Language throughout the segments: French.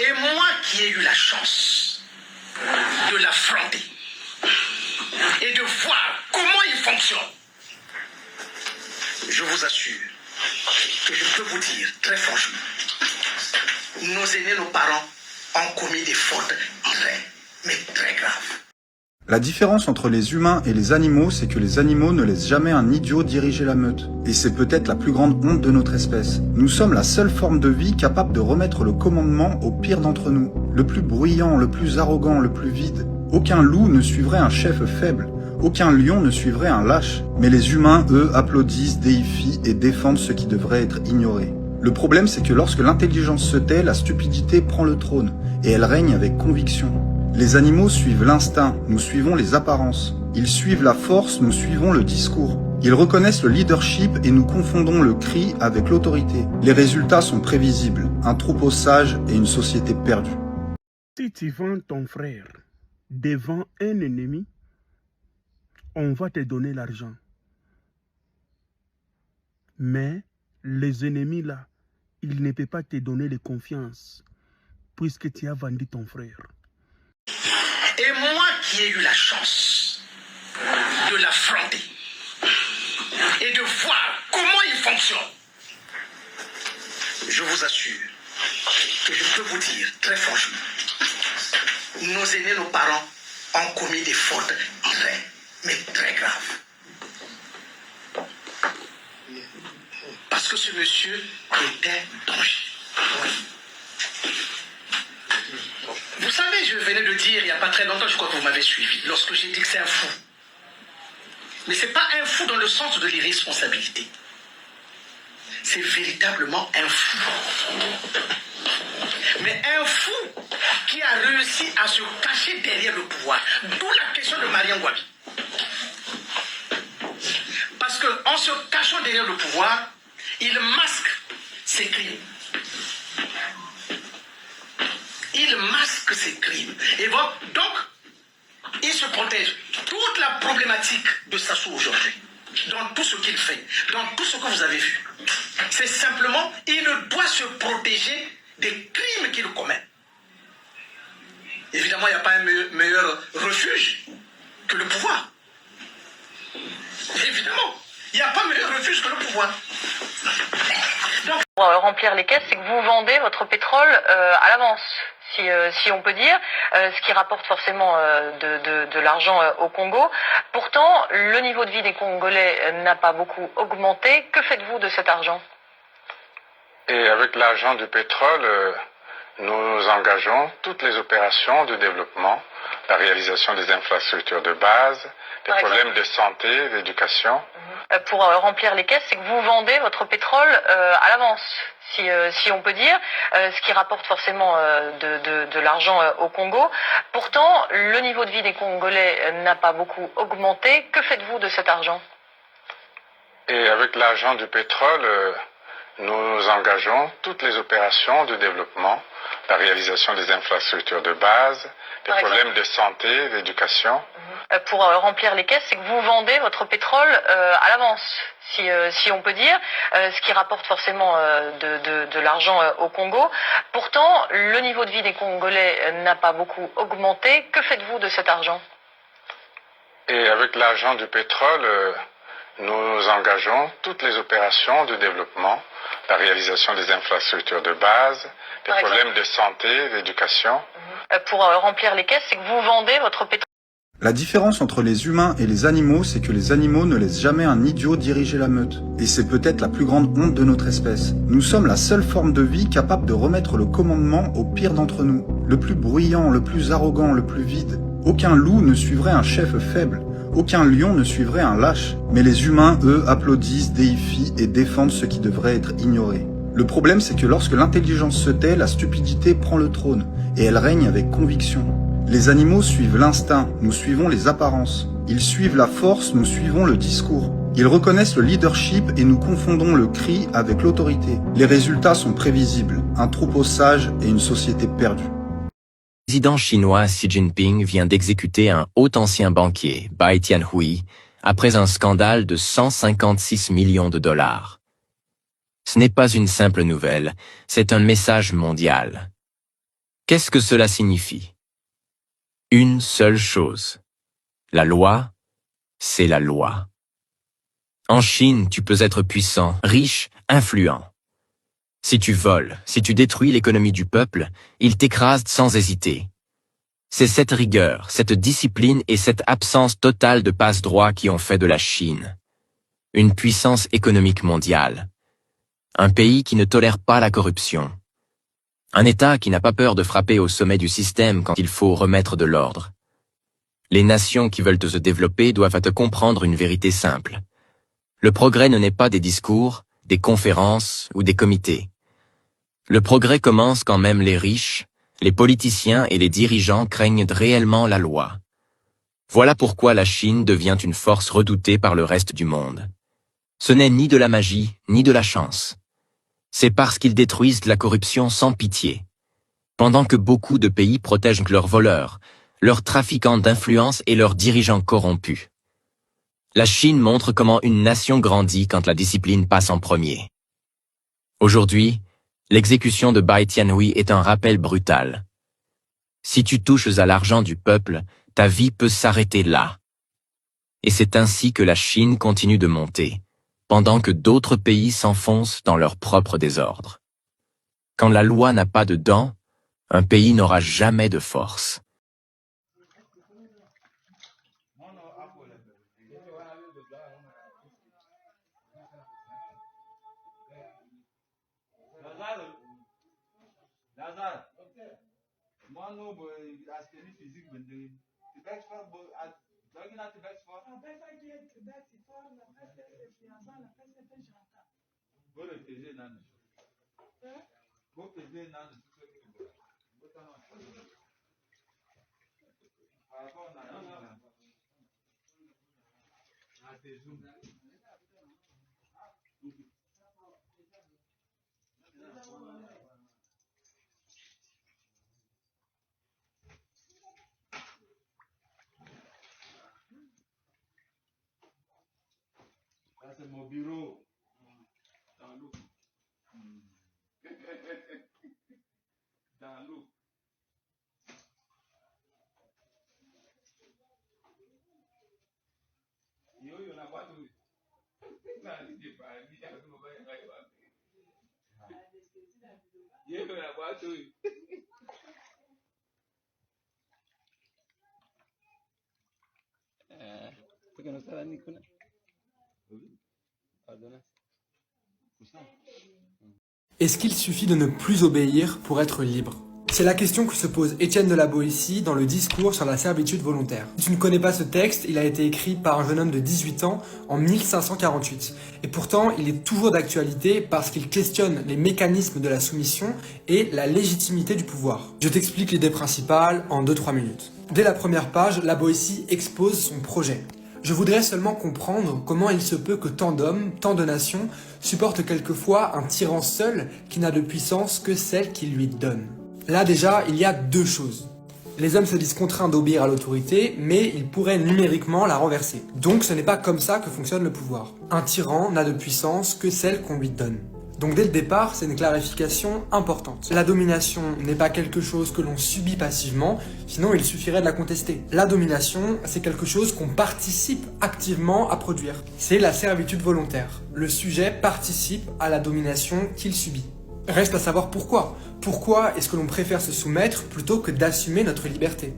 Et moi qui ai eu la chance de l'affronter et de voir comment il fonctionne, je vous assure que je peux vous dire très franchement, nos aînés, nos parents ont commis des fautes mais très graves. La différence entre les humains et les animaux, c'est que les animaux ne laissent jamais un idiot diriger la meute. Et c'est peut-être la plus grande honte de notre espèce. Nous sommes la seule forme de vie capable de remettre le commandement au pire d'entre nous. Le plus bruyant, le plus arrogant, le plus vide. Aucun loup ne suivrait un chef faible. Aucun lion ne suivrait un lâche. Mais les humains, eux, applaudissent, déifient et défendent ce qui devrait être ignoré. Le problème, c'est que lorsque l'intelligence se tait, la stupidité prend le trône. Et elle règne avec conviction. Les animaux suivent l'instinct, nous suivons les apparences. Ils suivent la force, nous suivons le discours. Ils reconnaissent le leadership et nous confondons le cri avec l'autorité. Les résultats sont prévisibles, un troupeau sage et une société perdue. Si tu vends ton frère devant un ennemi, on va te donner l'argent. Mais les ennemis là, ils ne peuvent pas te donner de confiance puisque tu as vendu ton frère. Et moi qui ai eu la chance de l'affronter et de voir comment il fonctionne, je vous assure que je peux vous dire très franchement, nos aînés, nos parents ont commis des fautes mais très graves. Parce que ce monsieur était danger. Vous savez, je venais de dire il n'y a pas très longtemps, je crois que vous m'avez suivi, lorsque j'ai dit que c'est un fou. Mais ce n'est pas un fou dans le sens de l'irresponsabilité. C'est véritablement un fou. Mais un fou qui a réussi à se cacher derrière le pouvoir. D'où la question de Mariam Gwabi. Parce qu'en se cachant derrière le pouvoir, il masque ses crimes. Il masque ses crimes. Et bon, donc, il se protège. Toute la problématique de Sassou aujourd'hui, dans tout ce qu'il fait, dans tout ce que vous avez vu, c'est simplement, il doit se protéger des crimes qu'il commet. Évidemment, il n'y a pas un meilleur refuge que le pouvoir. Évidemment, il n'y a pas meilleur refuge que le pouvoir. Donc, pour remplir les caisses, c'est que vous vendez votre pétrole à l'avance, si on peut dire, ce qui rapporte forcément de l'argent au Congo. Pourtant, le niveau de vie des Congolais n'a pas beaucoup augmenté. Que faites-vous de cet argent? Et avec l'argent du pétrole, nous engageons toutes les opérations de développement, la réalisation des infrastructures de base, des problèmes de santé, d'éducation. Pour remplir les caisses, c'est que vous vendez votre pétrole à l'avance, si on peut dire, ce qui rapporte forcément de l'argent au Congo. Pourtant, le niveau de vie des Congolais n'a pas beaucoup augmenté. Que faites-vous de cet argent? Et avec l'argent du pétrole, nous engageons toutes les opérations de développement, la réalisation des infrastructures de base, des problèmes de santé, d'éducation. Pour remplir les caisses, c'est que vous vendez votre pétrole à l'avance, si on peut dire, ce qui rapporte forcément de l'argent au Congo. Pourtant, le niveau de vie des Congolais n'a pas beaucoup augmenté. Que faites-vous de cet argent? Et avec l'argent du pétrole, nous engageons toutes les opérations de développement, la réalisation des infrastructures de base, des problèmes de santé, d'éducation. Pour remplir les caisses, c'est que vous vendez votre pétrole. La différence entre les humains et les animaux, c'est que les animaux ne laissent jamais un idiot diriger la meute. Et c'est peut-être la plus grande honte de notre espèce. Nous sommes la seule forme de vie capable de remettre le commandement au pire d'entre nous. Le plus bruyant, le plus arrogant, le plus vide. Aucun loup ne suivrait un chef faible. Aucun lion ne suivrait un lâche. Mais les humains, eux, applaudissent, déifient et défendent ce qui devrait être ignoré. Le problème, c'est que lorsque l'intelligence se tait, la stupidité prend le trône. Et elle règne avec conviction. Les animaux suivent l'instinct, nous suivons les apparences. Ils suivent la force, nous suivons le discours. Ils reconnaissent le leadership et nous confondons le cri avec l'autorité. Les résultats sont prévisibles, un troupeau sage et une société perdue. Le président chinois Xi Jinping vient d'exécuter un haut ancien banquier, Bai Tianhui, après un scandale de 156 millions de dollars. Ce n'est pas une simple nouvelle, c'est un message mondial. Qu'est-ce que cela signifie? Une seule chose. La loi, c'est la loi. En Chine, tu peux être puissant, riche, influent. Si tu voles, si tu détruis l'économie du peuple, ils t'écrasent sans hésiter. C'est cette rigueur, cette discipline et cette absence totale de passe-droit qui ont fait de la Chine une puissance économique mondiale. Un pays qui ne tolère pas la corruption. Un État qui n'a pas peur de frapper au sommet du système quand il faut remettre de l'ordre. Les nations qui veulent se développer doivent te comprendre une vérité simple. Le progrès ne naît pas des discours, des conférences ou des comités. Le progrès commence quand même les riches, les politiciens et les dirigeants craignent réellement la loi. Voilà pourquoi la Chine devient une force redoutée par le reste du monde. Ce n'est ni de la magie, ni de la chance. C'est parce qu'ils détruisent la corruption sans pitié. Pendant que beaucoup de pays protègent leurs voleurs, leurs trafiquants d'influence et leurs dirigeants corrompus. La Chine montre comment une nation grandit quand la discipline passe en premier. Aujourd'hui, l'exécution de Bai Tianhui est un rappel brutal. Si tu touches à l'argent du peuple, ta vie peut s'arrêter là. Et c'est ainsi que la Chine continue de monter, pendant que d'autres pays s'enfoncent dans leur propre désordre. Quand la loi n'a pas de dents, un pays n'aura jamais de force. C'est mon bureau. Dans l'eau. Dans l'eau. Yo, yo, na quoi tout? Na, il pas, il a tout le Yo, yo, na quoi tout? Porque no está ni con. Est-ce qu'il suffit de ne plus obéir pour être libre? C'est la question que se pose Étienne de la Boétie dans le discours sur la servitude volontaire. Si tu ne connais pas ce texte, il a été écrit par un jeune homme de 18 ans en 1548. Et pourtant, il est toujours d'actualité parce qu'il questionne les mécanismes de la soumission et la légitimité du pouvoir. Je t'explique l'idée principale en 2-3 minutes. Dès la première page, la Boétie expose son projet. Je voudrais seulement comprendre comment il se peut que tant d'hommes, tant de nations, supportent quelquefois un tyran seul qui n'a de puissance que celle qu'il lui donne. Là déjà, il y a deux choses. Les hommes se disent contraints d'obéir à l'autorité, mais ils pourraient numériquement la renverser. Donc ce n'est pas comme ça que fonctionne le pouvoir. Un tyran n'a de puissance que celle qu'on lui donne. Donc dès le départ, c'est une clarification importante. La domination n'est pas quelque chose que l'on subit passivement, sinon il suffirait de la contester. La domination, c'est quelque chose qu'on participe activement à produire. C'est la servitude volontaire. Le sujet participe à la domination qu'il subit. Reste à savoir pourquoi. Pourquoi est-ce que l'on préfère se soumettre plutôt que d'assumer notre liberté ?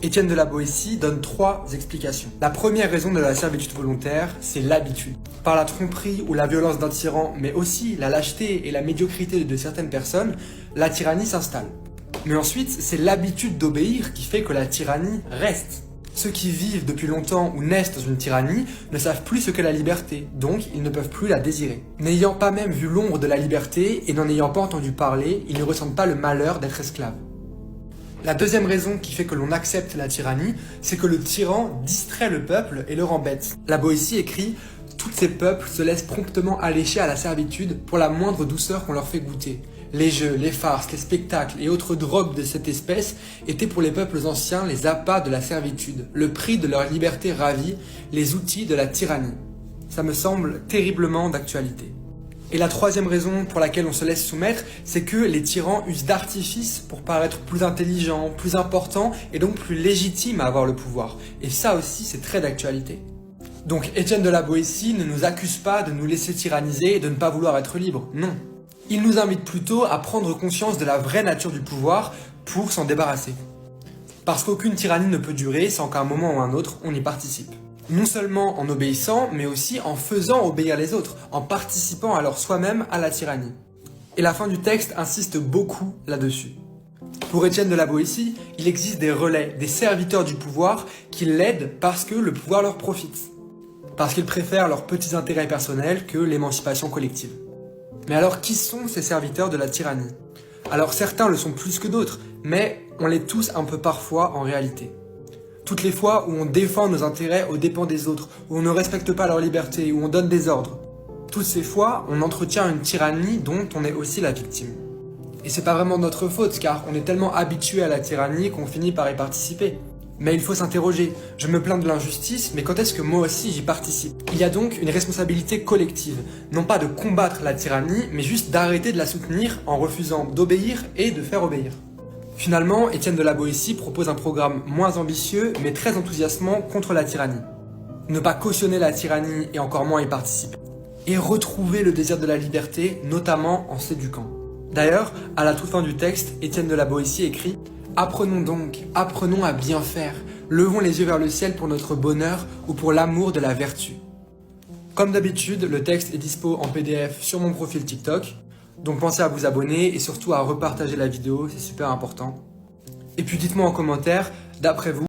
Étienne de la Boétie donne 3 explications. La première raison de la servitude volontaire, c'est l'habitude. Par la tromperie ou la violence d'un tyran, mais aussi la lâcheté et la médiocrité de certaines personnes, la tyrannie s'installe. Mais ensuite, c'est l'habitude d'obéir qui fait que la tyrannie reste. Ceux qui vivent depuis longtemps ou naissent dans une tyrannie ne savent plus ce qu'est la liberté, donc ils ne peuvent plus la désirer. N'ayant pas même vu l'ombre de la liberté et n'en ayant pas entendu parler, ils ne ressentent pas le malheur d'être esclaves. La deuxième raison qui fait que l'on accepte la tyrannie, c'est que le tyran distrait le peuple et le rend bête. La Boétie écrit « Tous ces peuples se laissent promptement allécher à la servitude pour la moindre douceur qu'on leur fait goûter. Les jeux, les farces, les spectacles et autres drogues de cette espèce étaient pour les peuples anciens les appâts de la servitude, le prix de leur liberté ravie, les outils de la tyrannie. » Ça me semble terriblement d'actualité. Et la troisième raison pour laquelle on se laisse soumettre, c'est que les tyrans usent d'artifices pour paraître plus intelligents, plus importants et donc plus légitimes à avoir le pouvoir. Et ça aussi, c'est très d'actualité. Donc Étienne de la Boétie ne nous accuse pas de nous laisser tyranniser et de ne pas vouloir être libre, non. Il nous invite plutôt à prendre conscience de la vraie nature du pouvoir pour s'en débarrasser. Parce qu'aucune tyrannie ne peut durer sans qu'à un moment ou un autre, on y participe. Non seulement en obéissant, mais aussi en faisant obéir les autres, en participant alors soi-même à la tyrannie. Et la fin du texte insiste beaucoup là-dessus. Pour Étienne de la Boétie, il existe des relais, des serviteurs du pouvoir qui l'aident parce que le pouvoir leur profite. Parce qu'ils préfèrent leurs petits intérêts personnels que l'émancipation collective. Mais alors qui sont ces serviteurs de la tyrannie? Alors certains le sont plus que d'autres, mais on l'est tous un peu parfois en réalité. Toutes les fois où on défend nos intérêts aux dépens des autres, où on ne respecte pas leur liberté, où on donne des ordres, toutes ces fois, on entretient une tyrannie dont on est aussi la victime. Et c'est pas vraiment notre faute, car on est tellement habitué à la tyrannie qu'on finit par y participer. Mais il faut s'interroger, je me plains de l'injustice, mais quand est-ce que moi aussi j'y participe? Il y a donc une responsabilité collective, non pas de combattre la tyrannie, mais juste d'arrêter de la soutenir en refusant d'obéir et de faire obéir. Finalement, Étienne de la Boétie propose un programme moins ambitieux, mais très enthousiasmant contre la tyrannie. Ne pas cautionner la tyrannie et encore moins y participer. Et retrouver le désir de la liberté, notamment en s'éduquant. D'ailleurs, à la toute fin du texte, Étienne de la Boétie écrit « Apprenons donc, apprenons à bien faire, levons les yeux vers le ciel pour notre bonheur ou pour l'amour de la vertu. » Comme d'habitude, le texte est dispo en PDF sur mon profil TikTok, donc pensez à vous abonner et surtout à repartager la vidéo, c'est super important. Et puis dites-moi en commentaire, d'après vous,